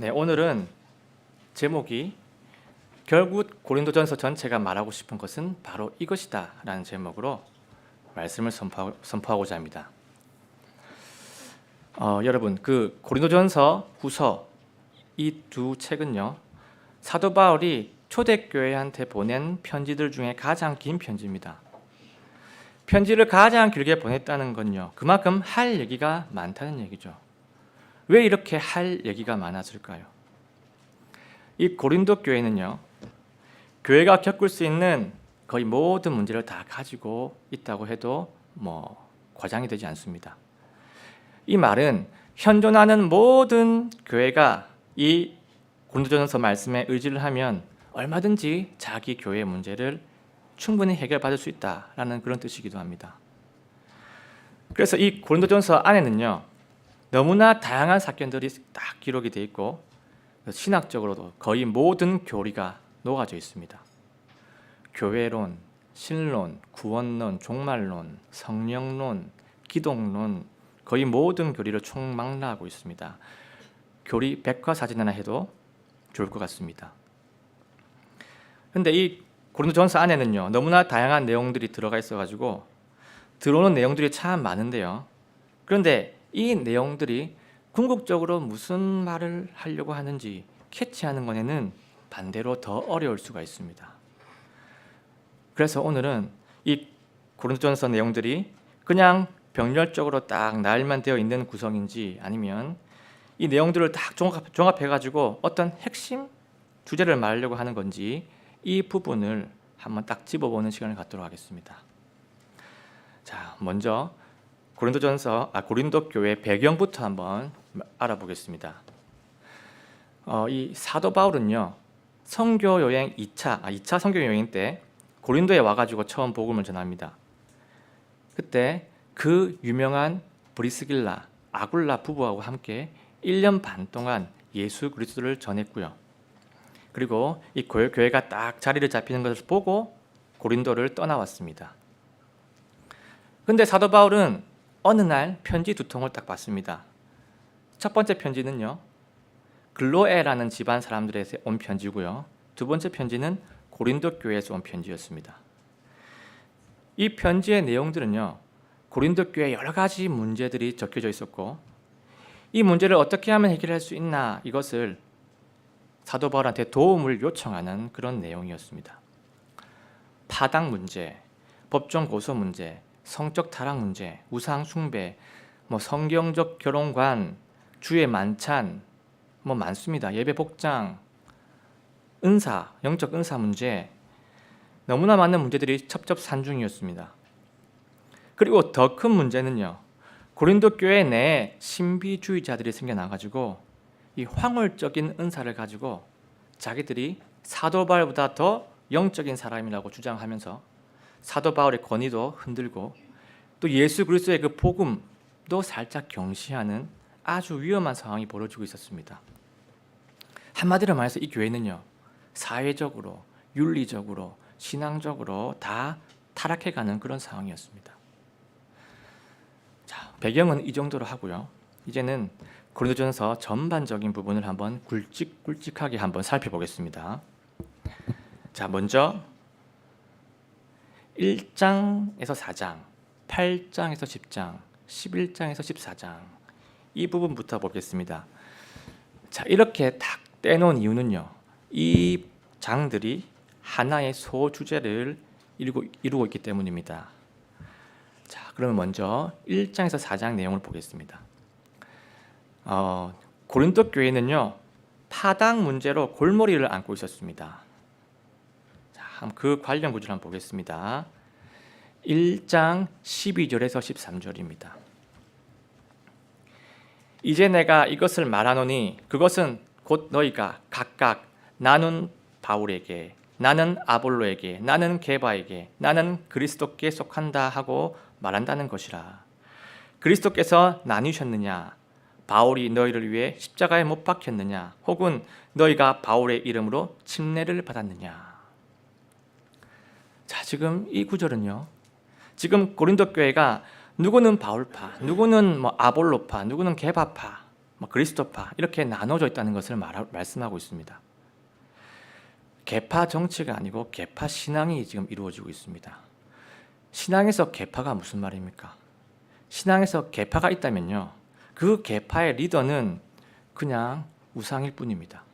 네, 오늘은 제목이 결국 고린도전서 전체가 말하고 싶은 것은 바로 이것이다 라는 제목으로 말씀을 선포하고자 합니다. 여러분, 그 고린도전서 후서 이 두 책은요, 사도 바울이 초대교회한테 보낸 편지들 중에 가장 긴 편지입니다. 편지를 가장 길게 보냈다는 건요, 그만큼 할 얘기가 많다는 얘기죠. 왜 이렇게 할 얘기가 많았을까요? 이 고린도 교회는요, 교회가 겪을 수 있는 거의 모든 문제를 다 가지고 있다고 해도 과장이 되지 않습니다. 이 말은 현존하는 모든 교회가 이 고린도전서 말씀에 의지를 하면 얼마든지 자기 교회의 문제를 충분히 해결받을 수 있다라는 그런 뜻이기도 합니다. 그래서 이 고린도전서 안에는요, 너무나 다양한 사건들이 딱 기록이 되어 있고 신학적으로도 거의 모든 교리가 녹아져 있습니다. 교회론, 신론, 구원론, 종말론, 성령론, 기독론, 거의 모든 교리를 총망라하고 있습니다. 교리 백과사전 하나 해도 좋을 것 같습니다. 그런데 이 고린도전서 안에는요, 너무나 다양한 내용들이 들어가 있어가지고 들어오는 내용들이 참 많은데요. 그런데 이 내용들이 궁극적으로 무슨 말을 하려고 하는지 캐치하는 것에는 반대로 더 어려울 수가 있습니다. 그래서 오늘은 이 고린도전서 내용들이 그냥 병렬적으로 딱 나열만 되어 있는 구성인지 아니면 이 내용들을 딱 종합해가지고 어떤 핵심 주제를 말하려고 하는 건지 이 부분을 한번 딱 집어보는 시간을 갖도록 하겠습니다. 자, 먼저 고린도 교회 배경부터 한번 알아보겠습니다. 이 사도 바울은요, 선교 여행 2차 선교 여행 때 고린도에 와가지고 처음 복음을 전합니다. 그때 그 유명한 브리스길라, 아굴라 부부하고 함께 1년 반 동안 예수 그리스도를 전했고요. 그리고 이 교회가 딱 자리를 잡히는 것을 보고 고린도를 떠나왔습니다. 근데 사도 바울은 어느 날 편지 두 통을 딱 받습니다. 첫 번째 편지는요, 글로에라는 집안 사람들에서 온 편지고요. 두 번째 편지는 고린도 교회에서 온 편지였습니다. 이 편지의 내용들은요, 고린도 교회 여러 가지 문제들이 적혀져 있었고 이 문제를 어떻게 하면 해결할 수 있나 이것을 사도 바울한테 도움을 요청하는 그런 내용이었습니다. 파당 문제, 법정 고소 문제, 성적 타락 문제, 우상 숭배, 성경적 결혼관, 주의 만찬, 많습니다. 예배 복장, 은사, 영적 은사 문제, 너무나 많은 문제들이 첩첩산중이었습니다. 그리고 더 큰 문제는요, 고린도 교회 내에 신비주의자들이 생겨나가지고 이 황홀적인 은사를 가지고 자기들이 사도 바울보다 더 영적인 사람이라고 주장하면서 사도 바울의 권위도 흔들고 또 예수 그리스도의 그 복음도 살짝 경시하는 아주 위험한 상황이 벌어지고 있었습니다. 한마디로 말해서 이 교회는요, 사회적으로, 윤리적으로, 신앙적으로 다 타락해가는 그런 상황이었습니다. 자, 배경은 이 정도로 하고요. 이제는 고린도전서 전반적인 부분을 한번 굵직굵직하게 한번 살펴보겠습니다. 자, 먼저 1장에서 4장, 8장에서 10장, 11장에서 14장 이 부분부터 보겠습니다. 자, 이렇게 딱 떼놓은 이유는요, 이 장들이 하나의 소주제를 이루고 있기 때문입니다. 자, 그러면 먼저 1장에서 4장 내용을 보겠습니다. 고린도 교회는요, 파당 문제로 골머리를 앓고 있었습니다. 그 관련 구절을 한번 보겠습니다. 1장 12절에서 13절입니다. 이제 내가 이것을 말하노니 그것은 곧 너희가 각각 나는 바울에게, 나는 아볼로에게, 나는 게바에게, 나는 그리스도께 속한다 하고 말한다는 것이라. 그리스도께서 나뉘셨느냐? 바울이 너희를 위해 십자가에 못 박혔느냐? 혹은 너희가 바울의 이름으로 침례를 받았느냐? 자, 지금 이 구절은요, 지금 고린도 교회가 누구는 바울파, 누구는 아볼로파, 누구는 게바파, 그리스도파 이렇게 나눠져 있다는 것을 말씀하고 있습니다. 계파 정치가 아니고 계파 신앙이 지금 이루어지고 있습니다. 신앙에서 계파가 무슨 말입니까? 신앙에서 계파가 있다면요, 그 계파의 리더는 그냥 우상일 뿐입니다.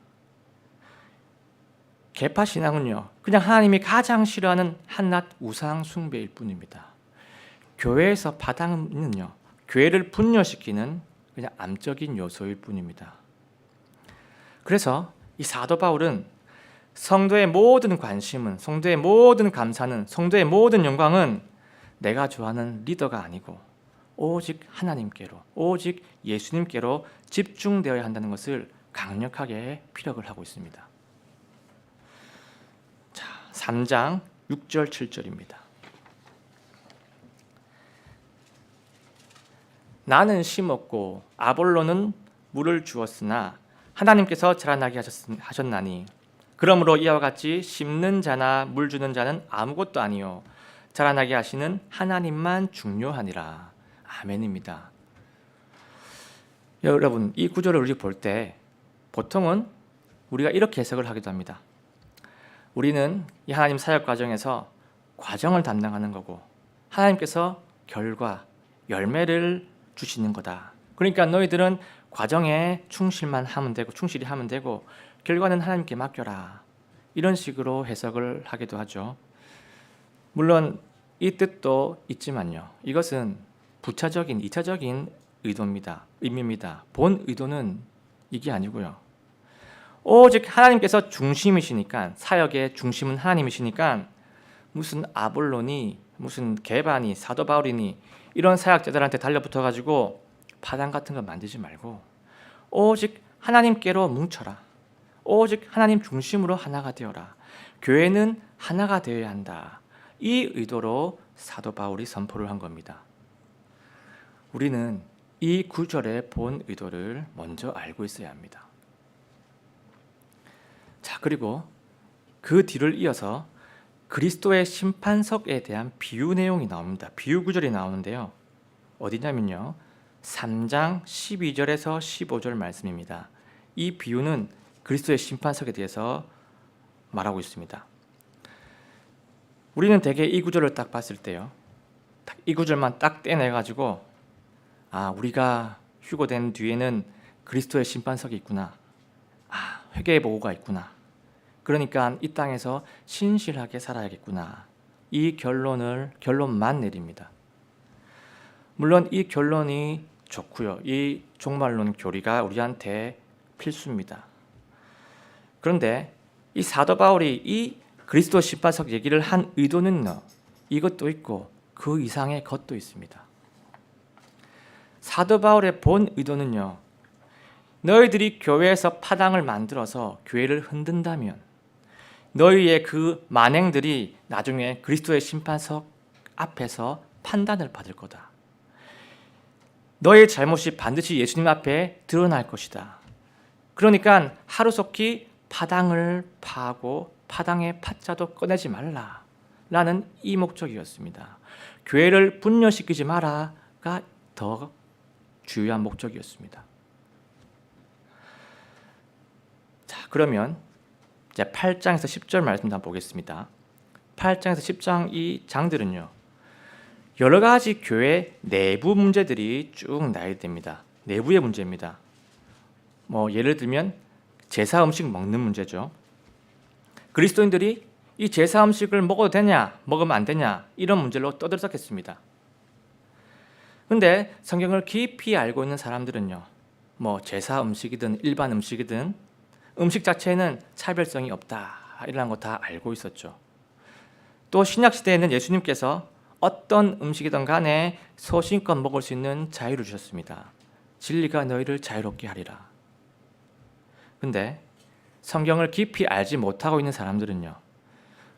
계파 신앙은요, 그냥 하나님이 가장 싫어하는 한낱 우상 숭배일 뿐입니다. 교회에서 파당은요, 교회를 분열시키는 그냥 암적인 요소일 뿐입니다. 그래서 이 사도 바울은 성도의 모든 관심은, 성도의 모든 감사는, 성도의 모든 영광은 내가 좋아하는 리더가 아니고 오직 하나님께로, 오직 예수님께로 집중되어야 한다는 것을 강력하게 피력을 하고 있습니다. 자, 3장 6절 7절입니다. 나는 심었고 아볼로는 물을 주었으나 하나님께서 자라나게 하셨나니 그러므로 이와 같이 심는 자나 물 주는 자는 아무것도 아니요 자라나게 하시는 하나님만 중요하니라. 아멘입니다. 여러분, 이 구절을 우리 볼 때 보통은 우리가 이렇게 해석을 하기도 합니다. 우리는 이 하나님 사역 과정에서 과정을 담당하는 거고 하나님께서 결과, 열매를 주시는 거다. 그러니까 너희들은 과정에 충실만 하면 되고, 충실히 하면 되고 결과는 하나님께 맡겨라. 이런 식으로 해석을 하기도 하죠. 물론 이 뜻도 있지만요, 이것은 부차적인 2차적인 의미입니다. 본 의도는 이게 아니고요, 오직 하나님께서 중심이시니까, 사역의 중심은 하나님이시니까 무슨 아볼로니, 무슨 게바니, 사도 바울이니 이런 사역자들한테 달려붙어가지고 파당 같은 거 만들지 말고 오직 하나님께로 뭉쳐라. 오직 하나님 중심으로 하나가 되어라. 교회는 하나가 되어야 한다. 이 의도로 사도 바울이 선포를 한 겁니다. 우리는 이 구절의 본 의도를 먼저 알고 있어야 합니다. 자, 그리고 그 뒤를 이어서 그리스도의 심판석에 대한 비유 내용이 나옵니다. 비유 구절이 나오는데요, 어디냐면요, 3장 12절에서 15절 말씀입니다. 이 비유는 그리스도의 심판석에 대해서 말하고 있습니다. 우리는 대개 이 구절을 딱 봤을 때요, 이 구절만 딱 떼내가지고 우리가 휴거된 뒤에는 그리스도의 심판석이 있구나, 회개의 보고가 있구나, 그러니까 이 땅에서 신실하게 살아야겠구나, 이 결론만 내립니다. 물론 이 결론이 좋고요, 이 종말론 교리가 우리한테 필수입니다. 그런데 이 사도 바울이 이 그리스도 심판석 얘기를 한 의도는요, 이것도 있고 그 이상의 것도 있습니다. 사도 바울의 본 의도는요, 너희들이 교회에서 파당을 만들어서 교회를 흔든다면 너희의 그 만행들이 나중에 그리스도의 심판석 앞에서 판단을 받을 거다. 너의 잘못이 반드시 예수님 앞에 드러날 것이다. 그러니까 하루속히 파당을 파고 파당의 파자도 꺼내지 말라 라는 이 목적이었습니다. 교회를 분열시키지 마라가 더 주요한 목적이었습니다. 자, 그러면 이제 8장에서 10절 말씀 한번 보겠습니다. 8장에서 10장 이 장들은요, 여러 가지 교회 내부 문제들이 쭉 나열됩니다. 내부의 문제입니다. 예를 들면 제사 음식 먹는 문제죠. 그리스도인들이 이 제사 음식을 먹어도 되냐, 먹으면 안 되냐, 이런 문제로 떠들썩했습니다. 근데 성경을 깊이 알고 있는 사람들은요, 제사 음식이든 일반 음식이든 음식 자체에는 차별성이 없다, 이런 거 다 알고 있었죠. 또 신약 시대에는 예수님께서 어떤 음식이든 간에 소신껏 먹을 수 있는 자유를 주셨습니다. 진리가 너희를 자유롭게 하리라. 근데 성경을 깊이 알지 못하고 있는 사람들은요,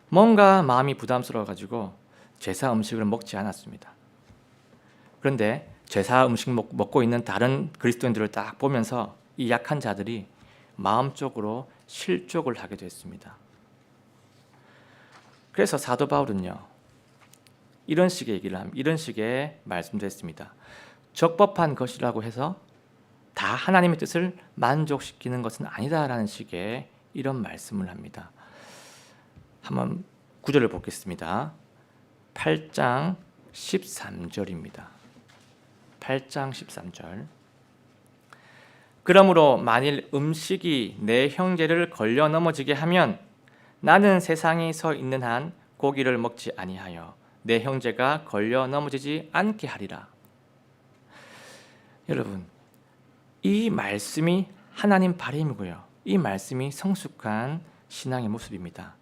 뭔가 마음이 부담스러워가지고 제사 음식을 먹지 않았습니다. 그런데 제사 음식 먹고 있는 다른 그리스도인들을 딱 보면서 이 약한 자들이 마음적으로 실족을 하게 됐습니다. 그래서 사도 바울은요, 이런 식의 얘기를 합니다. 이런 식의 말씀도 했습니다. 적법한 것이라고 해서 다 하나님의 뜻을 만족시키는 것은 아니다라는 식의 이런 말씀을 합니다. 한번 구절을 보겠습니다. 8장 13절입니다. 8장 13절. 그러므로 만일 음식이 내 형제를 걸려 넘어지게 하면 나는 세상이 서 있는 한 고기를 먹지 아니하여 내 형제가 걸려 넘어지지 않게 하리라. 여러분, 이 말씀이 하나님 바람이고요. 이 말씀이 성숙한 신앙의 모습입니다.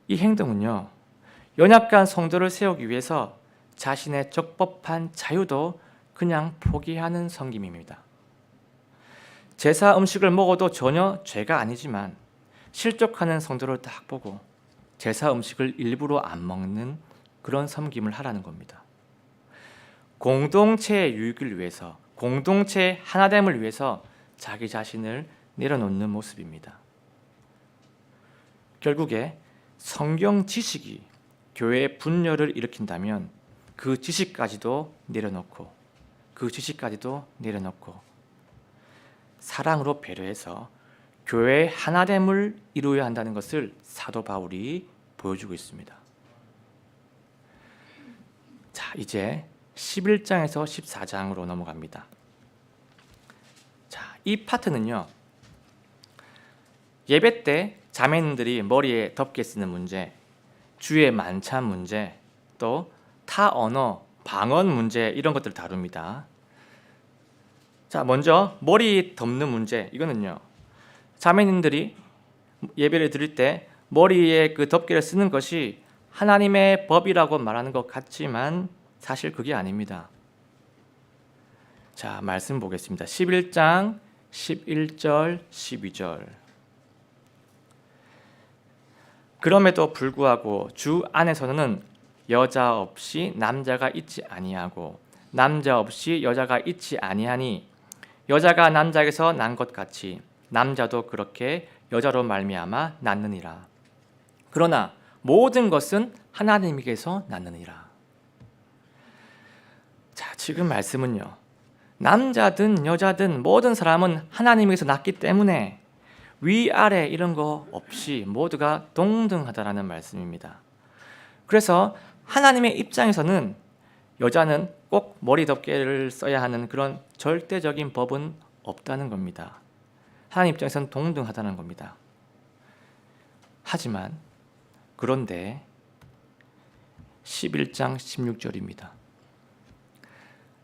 이 행동은요, 연약한 성도를 세우기 위해서 자신의 적법한 자유도 그냥 포기하는 섬김입니다. 제사 음식을 먹어도 전혀 죄가 아니지만 실족하는 성도를 딱 보고 제사 음식을 일부러 안 먹는 그런 섬김을 하라는 겁니다. 공동체의 유익을 위해서, 공동체의 하나됨을 위해서 자기 자신을 내려놓는 모습입니다. 결국에 성경 지식이 교회의 분열을 일으킨다면 그 지식까지도 내려놓고 사랑으로 배려해서 교회의 하나됨을 이루어야 한다는 것을 사도 바울이 보여주고 있습니다. 자, 이제 11장에서 14장으로 넘어갑니다. 자, 이 파트는요, 예배 때 자매님들이 머리에 덮개 쓰는 문제, 주의 만찬 문제, 또 타 언어, 방언 문제, 이런 것들을 다룹니다. 자, 먼저 머리 덮는 문제, 이거는요, 자매님들이 예배를 드릴 때 머리에 그 덮개를 쓰는 것이 하나님의 법이라고 말하는 것 같지만 사실 그게 아닙니다. 자, 말씀 보겠습니다. 11장 11절 12절. 그럼에도 불구하고 주 안에서는 여자 없이 남자가 있지 아니하고 남자 없이 여자가 있지 아니하니 여자가 남자에게서 난 것 같이 남자도 그렇게 여자로 말미암아 낳느니라. 그러나 모든 것은 하나님에게서 낳느니라. 자, 지금 말씀은요, 남자든 여자든 모든 사람은 하나님에게서 낳기 때문에 위아래 이런 거 없이 모두가 동등하다라는 말씀입니다. 그래서 하나님의 입장에서는 여자는 꼭 머리 덮개를 써야 하는 그런 절대적인 법은 없다는 겁니다. 하나님 입장에서는 동등하다는 겁니다. 하지만 그런데 11장 16절입니다.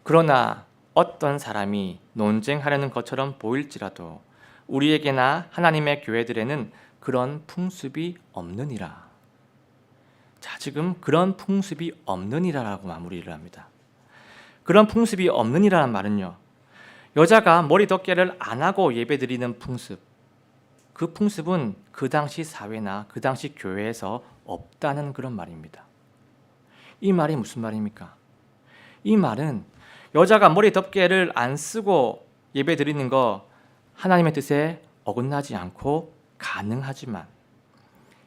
그러나 어떤 사람이 논쟁하려는 것처럼 보일지라도 우리에게나 하나님의 교회들에는 그런 풍습이 없느니라. 자, 지금 그런 풍습이 없느니라라고 마무리를 합니다. 그런 풍습이 없느니라는 말은요, 여자가 머리 덮개를 안 하고 예배드리는 풍습, 그 풍습은 그 당시 사회나 그 당시 교회에서 없다는 그런 말입니다. 이 말이 무슨 말입니까? 이 말은 여자가 머리 덮개를 안 쓰고 예배드리는 거 하나님의 뜻에 어긋나지 않고 가능하지만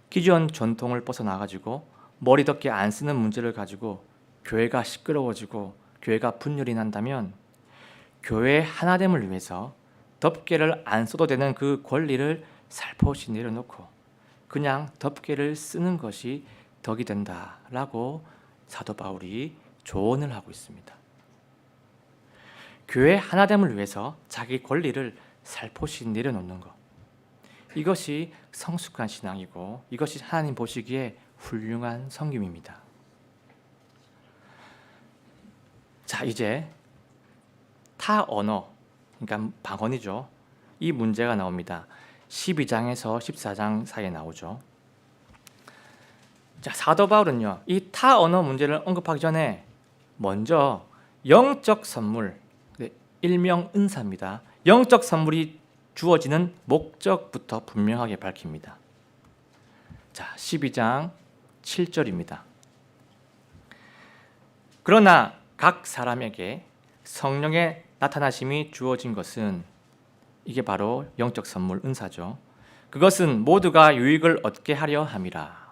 기존 전통을 벗어나가지고 머리 덮개 안 쓰는 문제를 가지고 교회가 시끄러워지고 교회가 분열이 난다면 교회의 하나됨을 위해서 덮개를 안 써도 되는 그 권리를 살포시 내려놓고 그냥 덮개를 쓰는 것이 덕이 된다라고 사도 바울이 조언을 하고 있습니다. 교회 하나됨을 위해서 자기 권리를 살포시 내려놓는 것, 이것이 성숙한 신앙이고 이것이 하나님 보시기에 훌륭한 섬김입니다. 자, 이제 타 언어, 그러니까 방언이죠. 이 문제가 나옵니다. 12장에서 14장 사이에 나오죠. 자, 사도 바울은요, 이 타 언어 문제를 언급하기 전에 먼저 영적 선물, 일명 은사입니다. 영적 선물이 주어지는 목적부터 분명하게 밝힙니다. 자, 12장 7절입니다. 그러나 각 사람에게 성령의 나타나심이 주어진 것은, 이게 바로 영적 선물 은사죠. 그것은 모두가 유익을 얻게 하려 함이라.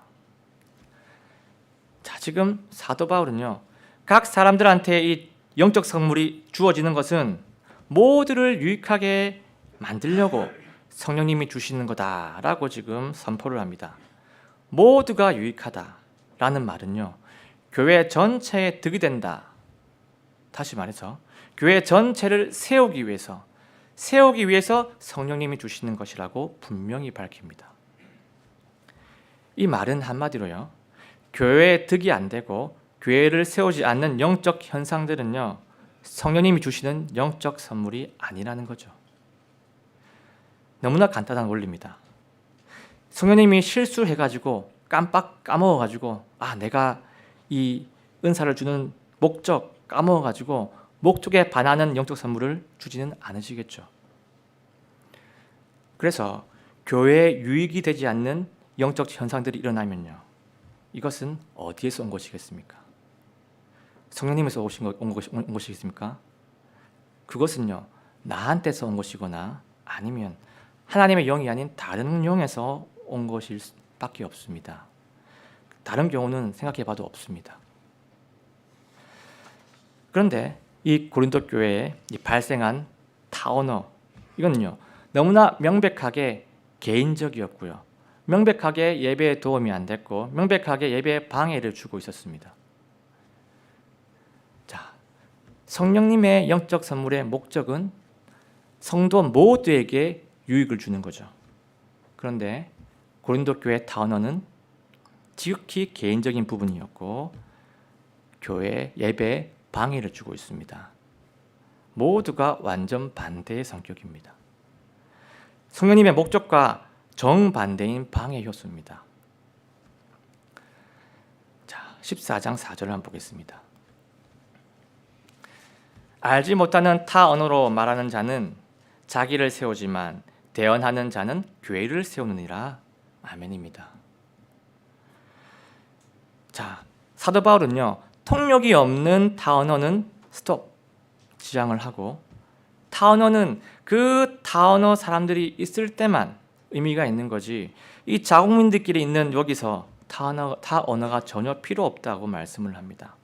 자, 지금 사도 바울은요, 각 사람들한테 이 영적 선물이 주어지는 것은 모두를 유익하게 만들려고 성령님이 주시는 거다라고 지금 선포를 합니다. 모두가 유익하다라는 말은요, 교회 전체에 득이 된다. 다시 말해서 교회 전체를 세우기 위해서 성령님이 주시는 것이라고 분명히 밝힙니다. 이 말은 한마디로요, 교회에 득이 안 되고 교회를 세우지 않는 영적 현상들은요, 성령님이 주시는 영적 선물이 아니라는 거죠. 너무나 간단한 원리입니다. 성령님이 실수해가지고 깜빡 까먹어가지고 내가 이 은사를 주는 목적 까먹어가지고 목적에 반하는 영적 선물을 주지는 않으시겠죠. 그래서 교회에 유익이 되지 않는 영적 현상들이 일어나면요, 이것은 어디에서 온 것이겠습니까? 성령님에서 온 것이겠습니까? 그것은요, 나한테서 온 것이거나 아니면 하나님의 영이 아닌 다른 영에서 온 것일 밖에 없습니다. 다른 경우는 생각해봐도 없습니다. 그런데 이 고린도 교회에 발생한 타언어, 이거는요, 너무나 명백하게 개인적이었고요, 명백하게 예배에 도움이 안 됐고 명백하게 예배에 방해를 주고 있었습니다. 자, 성령님의 영적 선물의 목적은 성도 모두에게 유익을 주는 거죠. 그런데 고린도 교회 타언어는 지극히 개인적인 부분이었고 교회 예배에 방해를 주고 있습니다. 모두가 완전 반대의 성격입니다. 성령님의 목적과 정반대인 방해 효소입니다. 자, 14장 4절을 한번 보겠습니다. 알지 못하는 타 언어로 말하는 자는 자기를 세우지만 대언하는 자는 교회를 세우느니라. 아멘입니다. 자, 사도 바울은요, 통역이 없는 타 언어는 스톱, 지양을 하고, 타 언어는 그 타 언어 사람들이 있을 때만 의미가 있는 거지, 이 자국민들끼리 있는 여기서 타 언어가 전혀 필요 없다고 말씀을 합니다.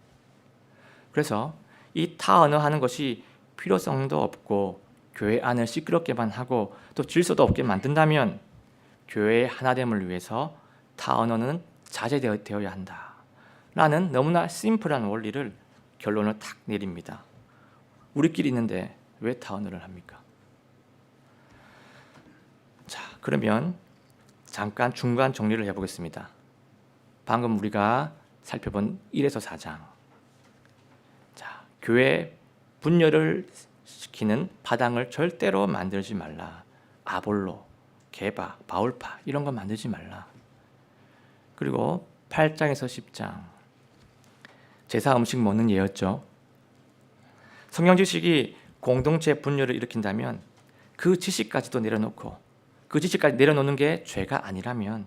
그래서 이 타 언어 하는 것이 필요성도 없고 교회 안을 시끄럽게만 하고 또 질서도 없게 만든다면 교회의 하나됨을 위해서 타 언어는 자제되어야 한다라는 너무나 심플한 원리를 결론을 탁 내립니다. 우리끼리 있는데 왜 타 언어를 합니까? 자, 그러면 잠깐 중간 정리를 해보겠습니다. 방금 우리가 살펴본 1에서 4장. 자, 교회 분열을 시키는 파당을 절대로 만들지 말라. 아볼로, 게바, 바울파 이런 거 만들지 말라. 그리고 8장에서 10장 제사 음식 먹는 예였죠. 성경 지식이 공동체 분열을 일으킨다면 그 지식까지도 내려놓고, 그 지식까지 내려놓는 게 죄가 아니라면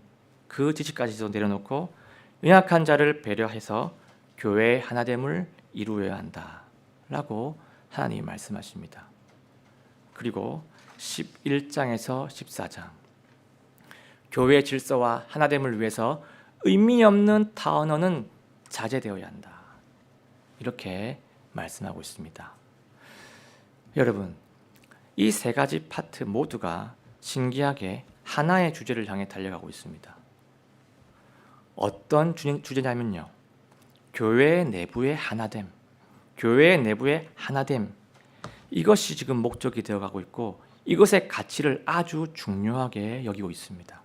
그 지식까지도 내려놓고 연약한 자를 배려해서 교회의 하나됨을 이루어야 한다라고 하나님이 말씀하십니다. 그리고 11장에서 14장 교회의 질서와 하나됨을 위해서 의미 없는 타 언어는 자제되어야 한다, 이렇게 말씀하고 있습니다. 여러분, 이 세 가지 파트 모두가 신기하게 하나의 주제를 향해 달려가고 있습니다. 어떤 주제냐면요, 교회 내부의 하나됨, 교회 내부의 하나됨, 이것이 지금 목적이 되어가고 있고 이것의 가치를 아주 중요하게 여기고 있습니다.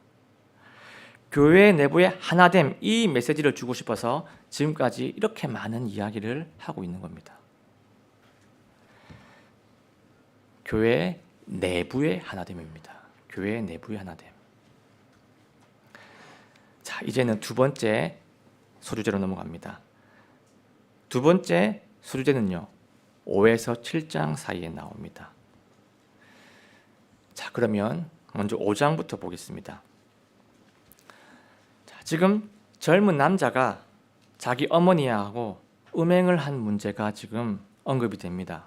교회 내부의 하나됨, 이 메시지를 주고 싶어서 지금까지 이렇게 많은 이야기를 하고 있는 겁니다. 교회 내부의 하나됨입니다. 교회 내부의 하나됨. 자, 이제는 두 번째 소주제로 넘어갑니다. 두 번째 소주제는요, 5에서 7장 사이에 나옵니다. 자, 그러면 먼저 5장부터 보겠습니다. 자, 지금 젊은 남자가 자기 어머니하고 음행을 한 문제가 지금 언급이 됩니다.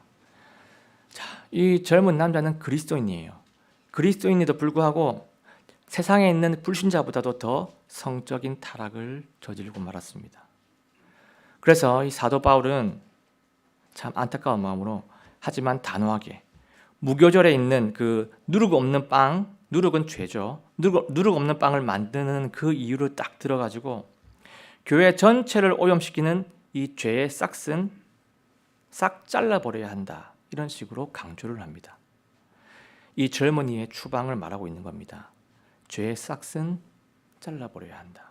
자, 이 젊은 남자는 그리스도인이에요. 그리스도인에도 불구하고 세상에 있는 불신자보다도 더 성적인 타락을 저지르고 말았습니다. 그래서 이 사도 바울은 참 안타까운 마음으로, 하지만 단호하게 무교절에 있는 그 누룩 없는 빵, 누룩은 죄죠. 누룩 없는 빵을 만드는 그 이유를 딱 들어가지고 교회 전체를 오염시키는 이 죄의 싹은 싹 잘라버려야 한다. 이런 식으로 강조를 합니다. 이 젊은이의 추방을 말하고 있는 겁니다. 죄의 싹은 잘라버려야 한다.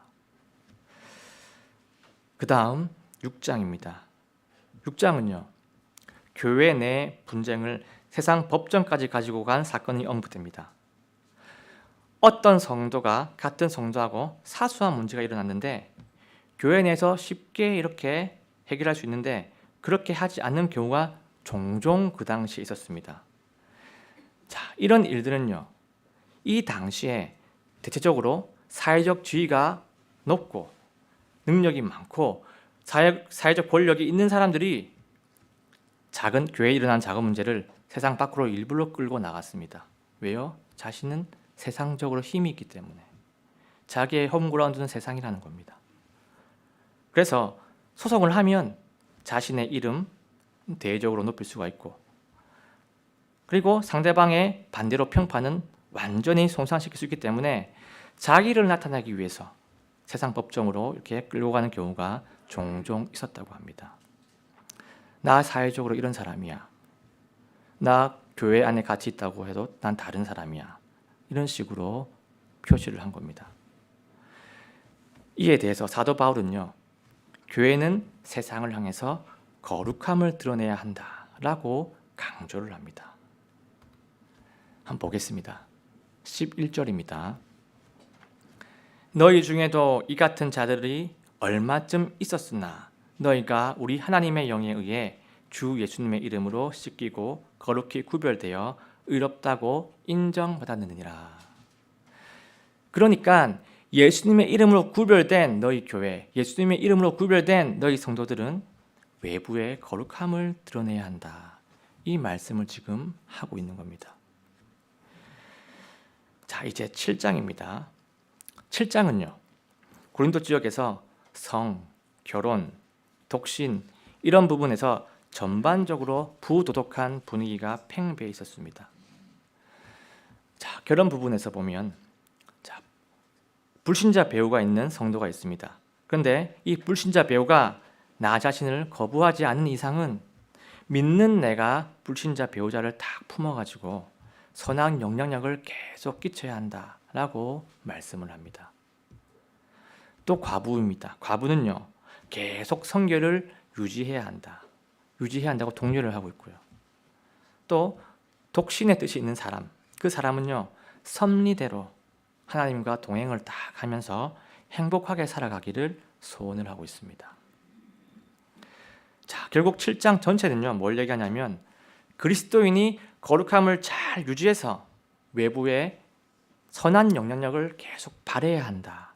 그 다음 6장입니다. 6장은요. 교회 내 분쟁을 세상 법정까지 가지고 간 사건이 언급됩니다. 어떤 성도가 같은 성도하고 사소한 문제가 일어났는데 교회 내에서 쉽게 이렇게 해결할 수 있는데 그렇게 하지 않는 경우가 종종 그 당시에 있었습니다. 자, 이런 일들은요. 이 당시에 대체적으로 사회적 지위가 높고 능력이 많고 사회적 권력이 있는 사람들이 교회에 일어난 작은 문제를 세상 밖으로 일부러 끌고 나갔습니다. 왜요? 자신은 세상적으로 힘이 있기 때문에. 자기의 홈그라운드는 세상이라는 겁니다. 그래서 소송을 하면 자신의 이름 대외적으로 높일 수가 있고, 그리고 상대방의 반대로 평판은 완전히 손상시킬 수 있기 때문에 자기를 나타내기 위해서 세상 법정으로 이렇게 끌고 가는 경우가 종종 있었다고 합니다. 나 사회적으로 이런 사람이야. 나 교회 안에 같이 있다고 해도 난 다른 사람이야. 이런 식으로 표시를 한 겁니다. 이에 대해서 사도 바울은요. 교회는 세상을 향해서 거룩함을 드러내야 한다라고 강조를 합니다. 한번 보겠습니다. 11절입니다. 너희 중에도 이 같은 자들이 얼마쯤 있었으나 너희가 우리 하나님의 영에 의해 주 예수님의 이름으로 씻기고 거룩히 구별되어 의롭다고 인정받았느니라. 그러니까 예수님의 이름으로 구별된 너희 교회, 예수님의 이름으로 구별된 너희 성도들은 외부의 거룩함을 드러내야 한다. 이 말씀을 지금 하고 있는 겁니다. 자, 이제 7장입니다. 7장은요. 고린도 지역에서 성, 결혼, 독신 이런 부분에서 전반적으로 부도덕한 분위기가 팽배해 있었습니다. 자, 결혼 부분에서 보면 불신자 배우가 있는 성도가 있습니다. 그런데 이 불신자 배우가 나 자신을 거부하지 않는 이상은 믿는 내가 불신자 배우자를 딱 품어가지고 선한 영향력을 계속 끼쳐야 한다라고 말씀을 합니다. 또 과부입니다. 과부는요. 계속 성결을 유지해야 한다고 독려를 하고 있고요. 또 독신의 뜻이 있는 사람, 그 사람은요. 섭리대로 하나님과 동행을 딱 하면서 행복하게 살아가기를 소원을 하고 있습니다. 자, 결국 7장 전체는요. 뭘 얘기하냐면 그리스도인이 거룩함을 잘 유지해서 외부에 선한 영향력을 계속 발휘해야 한다.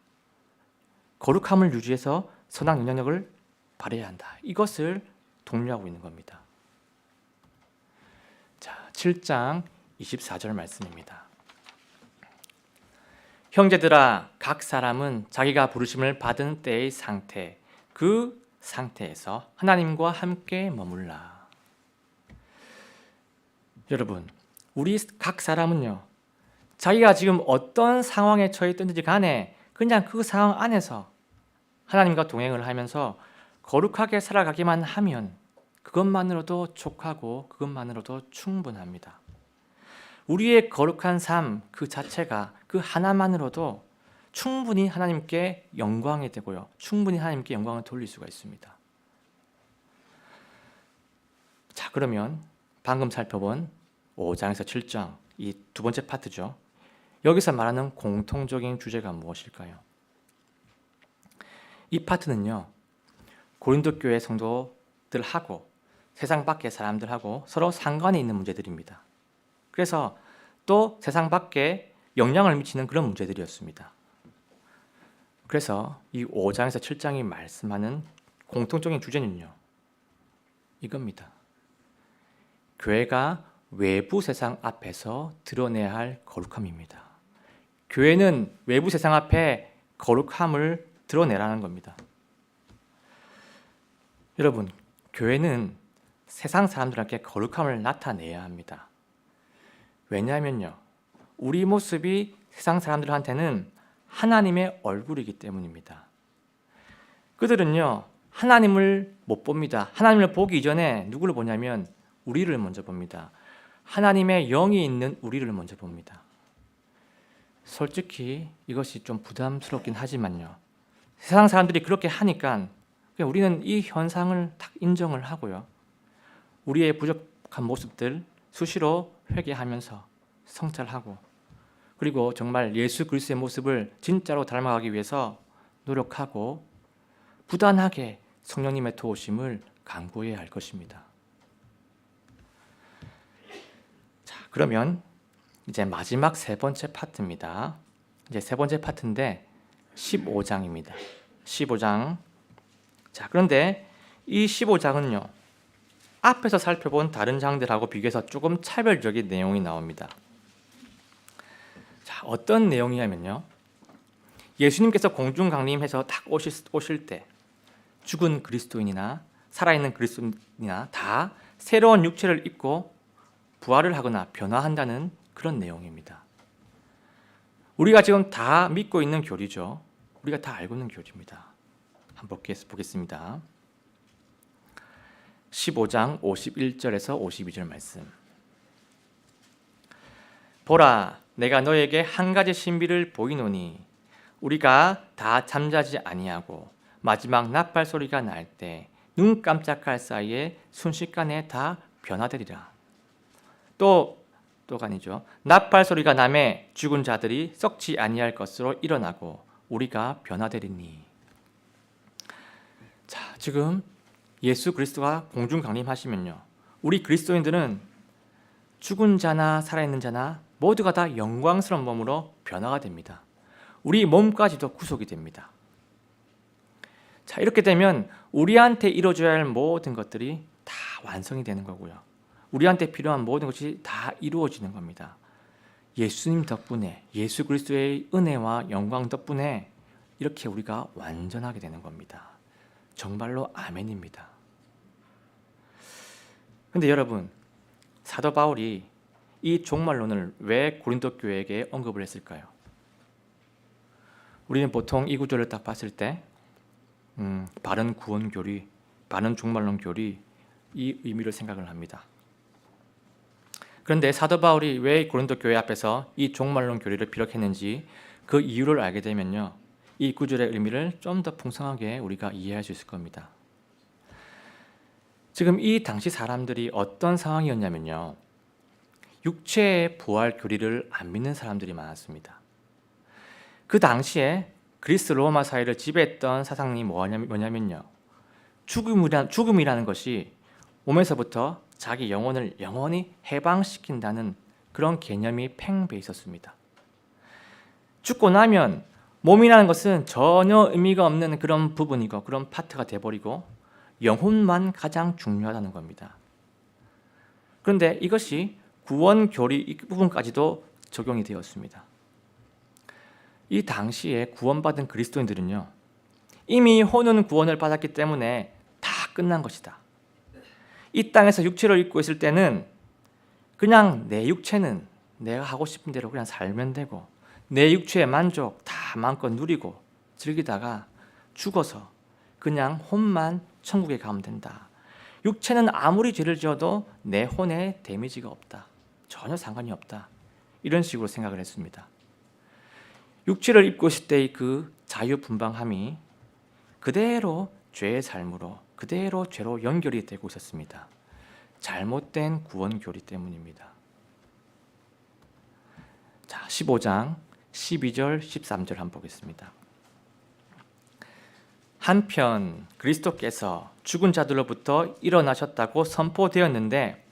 거룩함을 유지해서 선한 영향력을 발휘해야 한다. 이것을 독려하고 있는 겁니다. 자, 7장 24절 말씀입니다. 형제들아, 각 사람은 자기가 부르심을 받은 때의 상태, 그 상태에서 하나님과 함께 머물라. 여러분, 우리 각 사람은요, 자기가 지금 어떤 상황에 처해 있든지 간에 그냥 그 상황 안에서 하나님과 동행을 하면서 거룩하게 살아가기만 하면 그것만으로도 족하고 그것만으로도 충분합니다. 우리의 거룩한 삶 그 자체가 그 하나만으로도 충분히 하나님께 영광이 되고요. 충분히 하나님께 영광을 돌릴 수가 있습니다. 자, 그러면 방금 살펴본 5장에서 7장 이 두 번째 파트죠. 여기서 말하는 공통적인 주제가 무엇일까요? 이 파트는요. 고린도 교회 성도들하고 세상 밖의 사람들하고 서로 상관이 있는 문제들입니다. 그래서 또 세상 밖에 영향을 미치는 그런 문제들이었습니다. 그래서 이 5장에서 7장이 말씀하는 공통적인 주제는요. 이겁니다. 교회가 외부 세상 앞에서 드러내야 할 거룩함입니다. 교회는 외부 세상 앞에 거룩함을 드러내라는 겁니다. 여러분, 교회는 세상 사람들에게 거룩함을 나타내야 합니다. 왜냐하면요, 우리 모습이 세상 사람들한테는 하나님의 얼굴이기 때문입니다. 그들은요, 하나님을 못 봅니다. 하나님을 보기 이전에 누구를 보냐면 우리를 먼저 봅니다. 하나님의 영이 있는 우리를 먼저 봅니다. 솔직히 이것이 좀 부담스럽긴 하지만요, 세상 사람들이 그렇게 하니까 우리는 이 현상을 딱 인정을 하고요, 우리의 부족한 모습들 수시로 회개하면서 성찰하고, 그리고 정말 예수 그리스도의 모습을 진짜로 닮아가기 위해서 노력하고 부단하게 성령님의 도우심을 간구해야 할 것입니다. 자, 그러면 이제 마지막 세 번째 파트입니다. 이제 세 번째 파트인데 15장입니다. 15장. 자, 그런데 이 15장은요, 앞에서 살펴본 다른 장들하고 비교해서 조금 차별적인 내용이 나옵니다. 자, 어떤 내용이냐면요, 예수님께서 공중 강림해서 딱 오실 때 죽은 그리스도인이나 살아있는 그리스도인이나 다 새로운 육체를 입고 부활을 하거나 변화한다는 그런 내용입니다. 우리가 지금 다 믿고 있는 교리죠. 우리가 다 알고 있는 교리입니다. 한번 보겠습니다. 15장 51절에서 52절 말씀. 보라, 내가 너에게 한 가지 신비를 보이노니 우리가 다 잠자지 아니하고 마지막 나팔 소리가 날 때 눈 깜짝할 사이에 순식간에 다 변화되리라. 또가 아니죠. 나팔 소리가 나매 죽은 자들이 썩지 아니할 것으로 일어나고 우리가 변화되리니. 자, 지금 예수 그리스도가 공중 강림하시면요, 우리 그리스도인들은 죽은 자나 살아있는 자나 모두가 다 영광스러운 몸으로 변화가 됩니다. 우리 몸까지도 구속이 됩니다. 자, 이렇게 되면 우리한테 이루어져야 할 모든 것들이 다 완성이 되는 거고요, 우리한테 필요한 모든 것이 다 이루어지는 겁니다. 예수님 덕분에, 예수 그리스도의 은혜와 영광 덕분에 이렇게 우리가 완전하게 되는 겁니다. 정말로 아멘입니다. 근데 여러분, 사도 바울이 이 종말론을 왜 고린도 교회에게 언급을 했을까요? 우리는 보통 이 구절을 딱 봤을 때 바른 구원 교리, 바른 종말론 교리, 이 의미를 생각을 합니다. 그런데 사도 바울이 왜 고린도 교회 앞에서 이 종말론 교리를 비력했는지 그 이유를 알게 되면요, 이 구절의 의미를 좀 더 풍성하게 우리가 이해할 수 있을 겁니다. 지금 이 당시 사람들이 어떤 상황이었냐면요, 육체의 부활 교리를 안 믿는 사람들이 많았습니다. 그 당시에 그리스 로마 사회를 지배했던 사상이 뭐냐면요, 죽음이라는 것이 몸에서부터 자기 영혼을 영원히 해방시킨다는 그런 개념이 팽배해 있었습니다. 죽고 나면 몸이라는 것은 전혀 의미가 없는 그런 부분이고 그런 파트가 돼버리고 영혼만 가장 중요하다는 겁니다. 그런데 이것이 구원 교리 이 부분까지도 적용이 되었습니다. 이 당시에 구원받은 그리스도인들은요, 이미 혼은 구원을 받았기 때문에 다 끝난 것이다. 이 땅에서 육체를 입고 있을 때는 그냥 내 육체는 내가 하고 싶은 대로 그냥 살면 되고 내 육체의 만족 다 마음껏 누리고 즐기다가 죽어서 그냥 혼만 천국에 가면 된다. 육체는 아무리 죄를 지어도 내 혼에 데미지가 없다. 전혀 상관이 없다. 이런 식으로 생각을 했습니다. 육체를 입고 있을 때의 그 자유분방함이 그대로 죄의 삶으로, 그대로 죄로 연결이 되고 있었습니다. 잘못된 구원 교리 때문입니다. 자, 15장 12절 13절 한번 보겠습니다. 한편 그리스도께서 죽은 자들로부터 일어나셨다고 선포되었는데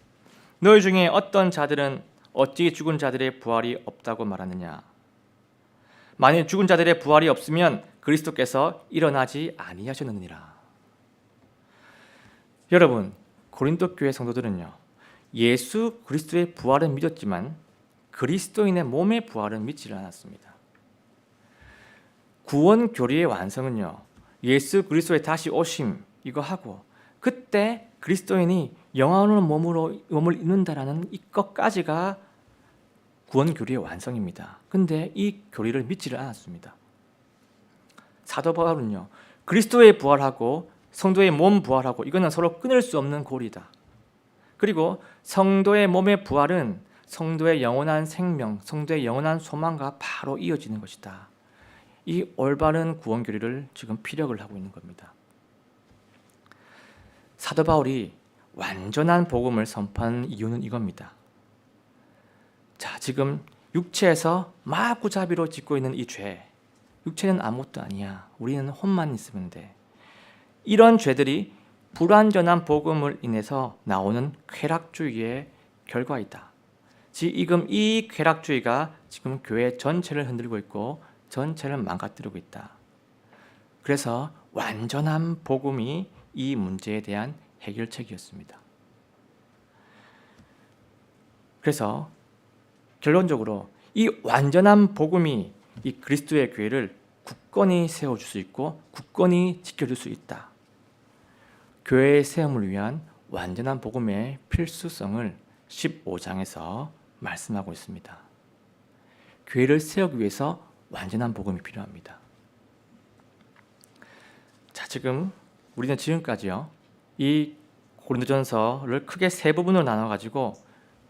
너희 중에 어떤 자들은 어찌 죽은 자들의 부활이 없다고 말하느냐? 만일 죽은 자들의 부활이 없으면 그리스도께서 일어나지 아니하셨느니라. 여러분, 고린도 교회 성도들은요, 예수 그리스도의 부활은 믿었지만 그리스도인의 몸의 부활은 믿지 않았습니다. 구원 교리의 완성은요, 예수 그리스도의 다시 오심 이거 하고 그때 그리스도인이 영원한 몸을 입는다라는 이것까지가 구원 교리의 완성입니다. 근데 이 교리를 믿지를 않았습니다. 사도 바울은요, 그리스도의 부활하고 성도의 몸 부활하고 이거는 서로 끊을 수 없는 고리다. 그리고 성도의 몸의 부활은 성도의 영원한 생명, 성도의 영원한 소망과 바로 이어지는 것이다. 이 올바른 구원 교리를 지금 피력을 하고 있는 겁니다. 사도 바울이 완전한 복음을 선포하는 이유는 이겁니다. 자, 지금 육체에서 마구잡이로 짓고 있는 이 죄, 육체는 아무것도 아니야. 우리는 혼만 있으면 돼. 이런 죄들이 불완전한 복음을 인해서 나오는 쾌락주의의 결과이다. 지금 이 쾌락주의가 지금 교회 전체를 흔들고 있고 전체를 망가뜨리고 있다. 그래서 완전한 복음이 이 문제에 대한 해결책이었습니다. 그래서 결론적으로 이 완전한 복음이 이 그리스도의 교회를 굳건히 세워줄 수 있고 굳건히 지켜줄 수 있다. 교회의 세움을 위한 완전한 복음의 필수성을 15장에서 말씀하고 있습니다. 교회를 세우기 위해서 완전한 복음이 필요합니다. 자, 지금 우리는 지금까지요, 이 고린도전서를 크게 세 부분으로 나눠 가지고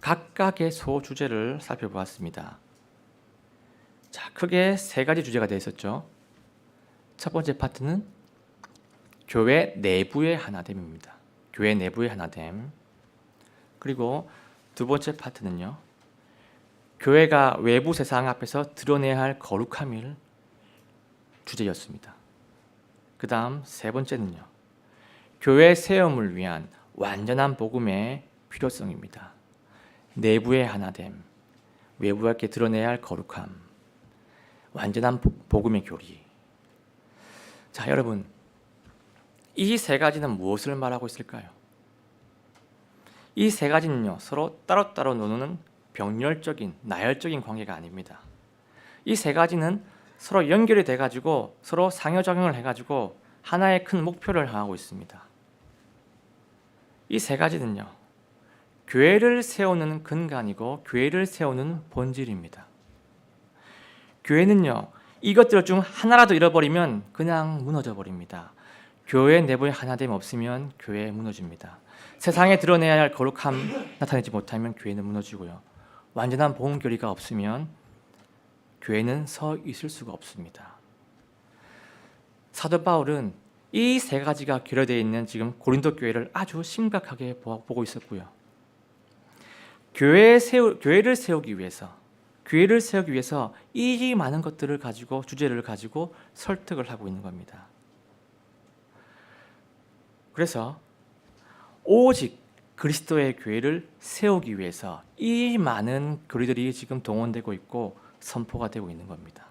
각각의 소주제를 살펴보았습니다. 자, 크게 세 가지 주제가 되어 있었죠. 첫 번째 파트는 교회 내부의 하나됨입니다. 교회 내부의 하나됨. 그리고 두 번째 파트는요, 교회가 외부 세상 앞에서 드러내야 할 거룩함일 주제였습니다. 그 다음 세 번째는요, 교회 세움을 위한 완전한 복음의 필요성입니다. 내부의 하나됨, 외부에게 드러내야 할 거룩함, 완전한 복음의 교리. 자, 여러분, 이 세 가지는 무엇을 말하고 있을까요? 이 세 가지는요, 서로 따로따로 노는 병렬적인, 나열적인 관계가 아닙니다. 이 세 가지는 서로 연결이 돼가지고 서로 상호작용을 해가지고 하나의 큰 목표를 향하고 있습니다. 이 세 가지는요, 교회를 세우는 근간이고 교회를 세우는 본질입니다. 교회는요, 이것들 중 하나라도 잃어버리면 그냥 무너져 버립니다. 교회 내부에 하나됨 없으면 교회 무너집니다. 세상에 드러내야 할 거룩함 나타내지 못하면 교회는 무너지고요. 완전한 복음 교리가 없으면 교회는 서 있을 수가 없습니다. 사도 바울은 이 세 가지가 결여되어 있는 지금 고린도 교회를 아주 심각하게 보고 있었고요. 교회를 세우기 위해서 이 많은 것들을 가지고, 주제를 가지고 설득을 하고 있는 겁니다. 그래서 오직 그리스도의 교회를 세우기 위해서 이 많은 교리들이 지금 동원되고 있고 선포가 되고 있는 겁니다.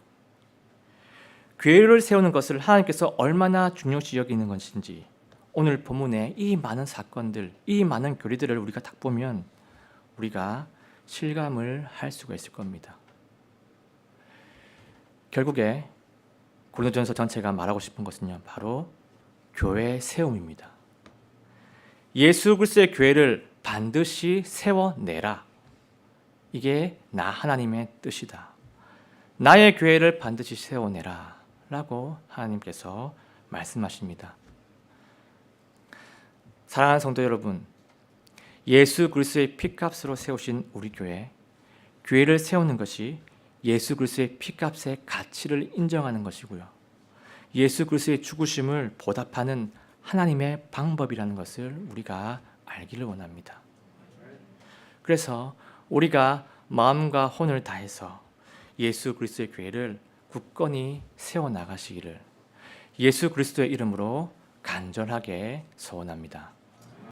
교회를 세우는 것을 하나님께서 얼마나 중요시 여기는 것인지 오늘 본문에 이 많은 사건들, 이 많은 교리들을 우리가 딱 보면 우리가 실감을 할 수가 있을 겁니다. 결국에 고린도전서 전체가 말하고 싶은 것은요, 바로 교회 세움입니다. 예수 그리스도의 교회를 반드시 세워내라. 이게 나 하나님의 뜻이다. 나의 교회를 반드시 세워내라 라고 하나님께서 말씀하십니다. 사랑하는 성도 여러분, 예수 그리스도의 피값으로 세우신 우리 교회를 세우는 것이 예수 그리스도의 피값의 가치를 인정하는 것이고요, 예수 그리스도의 죽으심을 보답하는 하나님의 방법이라는 것을 우리가 알기를 원합니다. 그래서 우리가 마음과 혼을 다해서 예수 그리스도의 교회를 굳건히 세워나가시기를 예수 그리스도의 이름으로 간절하게 소원합니다.